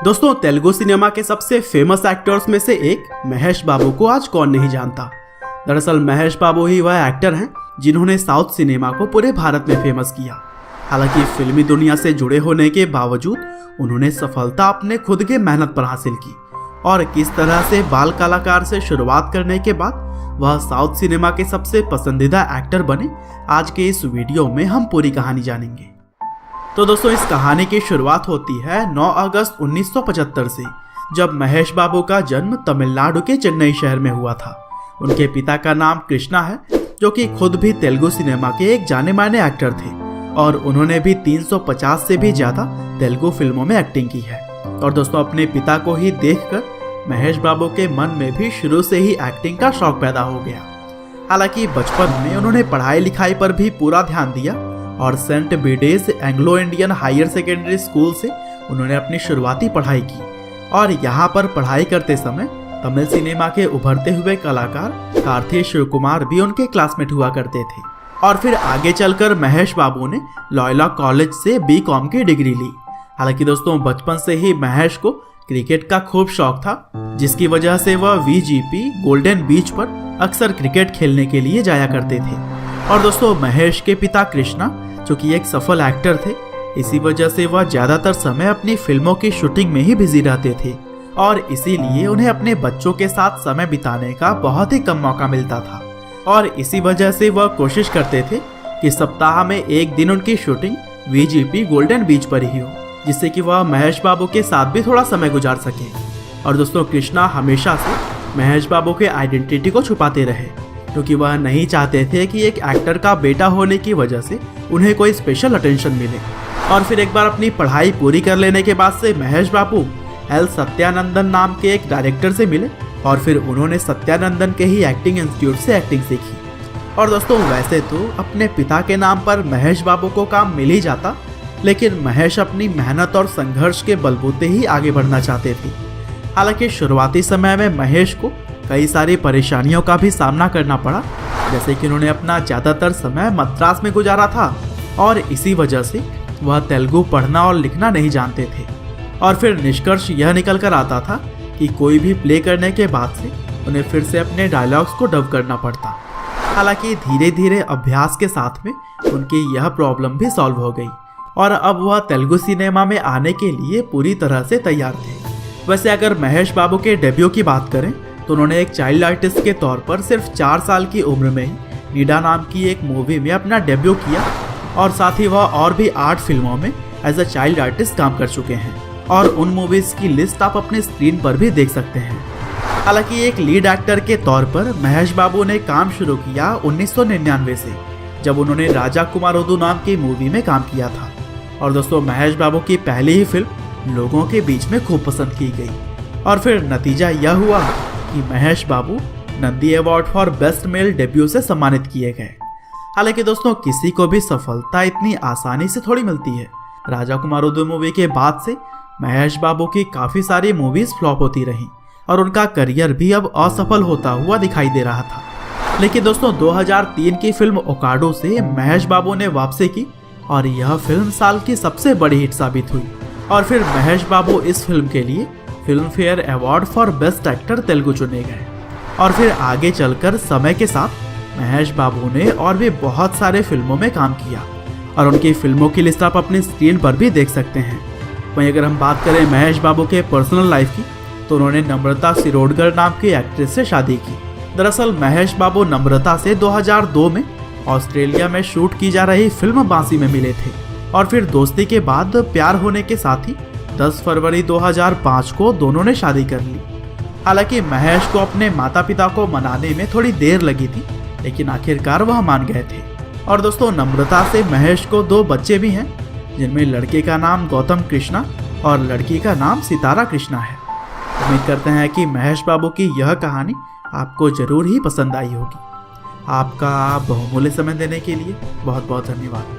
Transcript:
दोस्तों, तेलुगु सिनेमा के सबसे फेमस एक्टर्स में से एक महेश बाबू को आज कौन नहीं जानता। दरअसल महेश बाबू ही वह एक्टर हैं जिन्होंने साउथ सिनेमा को पूरे भारत में फेमस किया। हालांकि फिल्मी दुनिया से जुड़े होने के बावजूद उन्होंने सफलता अपने खुद के मेहनत पर हासिल की और किस तरह से बाल कलाकार से शुरुआत करने के बाद वह साउथ सिनेमा के सबसे पसंदीदा एक्टर बने, आज के इस वीडियो में हम पूरी कहानी जानेंगे। तो दोस्तों, इस कहानी की शुरुआत होती है 9 अगस्त 1975 से, जब महेश बाबू का जन्म तमिलनाडु के चेन्नई शहर में हुआ था। उनके पिता का नाम कृष्णा है, जो कि खुद भी तेलुगु सिनेमा के एक जाने माने एक्टर थे और उन्होंने भी 350 से भी ज्यादा तेलुगु फिल्मों में एक्टिंग की है। और दोस्तों, अपने पिता को ही देखकर महेश बाबू के मन में भी शुरू से ही एक्टिंग का शौक पैदा हो गया। हालांकि बचपन में उन्होंने पढ़ाई लिखाई पर भी पूरा ध्यान दिया और Saint Bede's Anglo Indian higher secondary school से उन्होंने अपनी शुरुआती पढ़ाई की। और यहाँ पर पढ़ाई करते समय तमिल सिनेमा के उभरते हुए कलाकार कार्ति शिव कुमार भी उनके क्लासमेट हुआ करते थे। और फिर आगे चलकर महेश बाबू ने लॉयला कॉलेज से BCom की डिग्री ली। हालांकि दोस्तों, बचपन से ही महेश को क्रिकेट का खूब शौक था, जिसकी वजह से वह VGP गोल्डन बीच पर अक्सर क्रिकेट खेलने के लिए जाया करते थे। और दोस्तों, महेश के पिता कृष्णा, जो कि एक सफल एक्टर थे, इसी वजह से वह ज्यादातर समय अपनी फिल्मों की शूटिंग में ही बिजी रहते थे और इसीलिए उन्हें अपने बच्चों के साथ समय बिताने का बहुत ही कम मौका मिलता था। और इसी वजह से वह कोशिश करते थे कि सप्ताह में एक दिन उनकी शूटिंग VGP गोल्डन बीच पर ही हो, जिससे कि वह महेश बाबू के साथ भी थोड़ा समय गुजार सके। और दोस्तों, कृष्णा हमेशा से महेश बाबू के आइडेंटिटी को छुपाते रहे, क्योंकि वह नहीं चाहते थे कि एक एक्टर का बेटा होने की वजह से उन्हें कोई स्पेशल अटेंशन मिले। और फिर एक बार अपनी पढ़ाई पूरी कर लेने के बाद से महेश बाबू L सत्यानंदन नाम के एक डायरेक्टर से मिले और फिर उन्होंने सत्यानंदन के ही एक्टिंग इंस्टीट्यूट से एक्टिंग सीखी। और दोस्तों, वैसे तो अपने पिता के नाम पर महेश बाबू को काम मिल ही जाता, लेकिन महेश अपनी मेहनत और संघर्ष के बलबूते ही आगे बढ़ना चाहते थे। हालांकि शुरुआती समय में महेश को कई सारी परेशानियों का भी सामना करना पड़ा, जैसे कि उन्होंने अपना ज़्यादातर समय मद्रास में गुजारा था और इसी वजह से वह तेलुगु पढ़ना और लिखना नहीं जानते थे। और फिर निष्कर्ष यह निकल कर आता था कि कोई भी प्ले करने के बाद से उन्हें फिर से अपने डायलॉग्स को डब करना पड़ता। हालांकि धीरे धीरे अभ्यास के साथ में उनकी यह प्रॉब्लम भी सॉल्व हो गई और अब वह तेलुगु सिनेमा में आने के लिए पूरी तरह से तैयार थे। वैसे अगर महेश बाबू के डेब्यू की बात करें तो उन्होंने एक चाइल्ड आर्टिस्ट के तौर पर सिर्फ 4 साल की उम्र में ही नीडा नाम की एक मूवी में अपना डेब्यू किया और साथ ही वह और भी 8 फिल्मों में एज अ चाइल्ड आर्टिस्ट काम कर चुके हैं और उन मूवीज की लिस्ट आप अपने स्क्रीन पर भी देख सकते हैं। हालांकि एक लीड एक्टर के तौर पर महेश बाबू ने काम शुरू किया 1999 से, जब उन्होंने राजा कुमारोदू नाम की मूवी में काम किया था। और दोस्तों, महेश बाबू की पहली ही फिल्म लोगों के बीच में खूब पसंद की गई और फिर नतीजा यह हुआ कि Mahesh Babu Nandi award for best male debut से सम्मानित किए गए। हालांकि दोस्तों, किसी को भी सफलता इतनी आसानी से थोड़ी मिलती है। राजा कुमारोदू मूवी के बाद से महेश बाबू की काफी सारी मूवीज फ्लॉप होती रही और उनका करियर भी अब असफल होता हुआ दिखाई दे रहा था। लेकिन दोस्तों, 2003 की फिल्म ओकाडो से महेश बाबू ने वापसी की और यह फिल्म साल की सबसे बड़ी हिट साबित हुई। और फिर महेश बाबू इस फिल्म के लिए film fair award for best actor Telugu चुने गए। और फिर आगे चलकर समय के साथ महेश बाबू ने और भी बहुत सारे फिल्मों में काम किया और उनकी फिल्मों की लिस्ट आप अपनी स्क्रीन पर भी देख सकते हैं। वहीं अगर हम बात करें महेश बाबू के पर्सनल लाइफ की, तो उन्होंने नम्रता सिरोडकर नाम की एक्ट्रेस से शादी की। दरअसल महेश बाबू नम्रता से 2002 में ऑस्ट्रेलिया में शूट की जा रही फिल्म बांसी में मिले थे और फिर दोस्ती के बाद प्यार होने के साथ ही 10 फरवरी 2005 को दोनों ने शादी कर ली। हालांकि महेश को अपने माता पिता को मनाने में थोड़ी देर लगी थी, लेकिन आखिरकार वह मान गए थे। और दोस्तों, नम्रता से महेश को 2 बच्चे भी हैं, जिनमें लड़के का नाम गौतम कृष्णा और लड़की का नाम सितारा कृष्णा है। उम्मीद करते हैं कि महेश बाबू की यह कहानी आपको जरूर ही पसंद आई होगी। आपका बहुमूल्य समय देने के लिए बहुत बहुत धन्यवाद।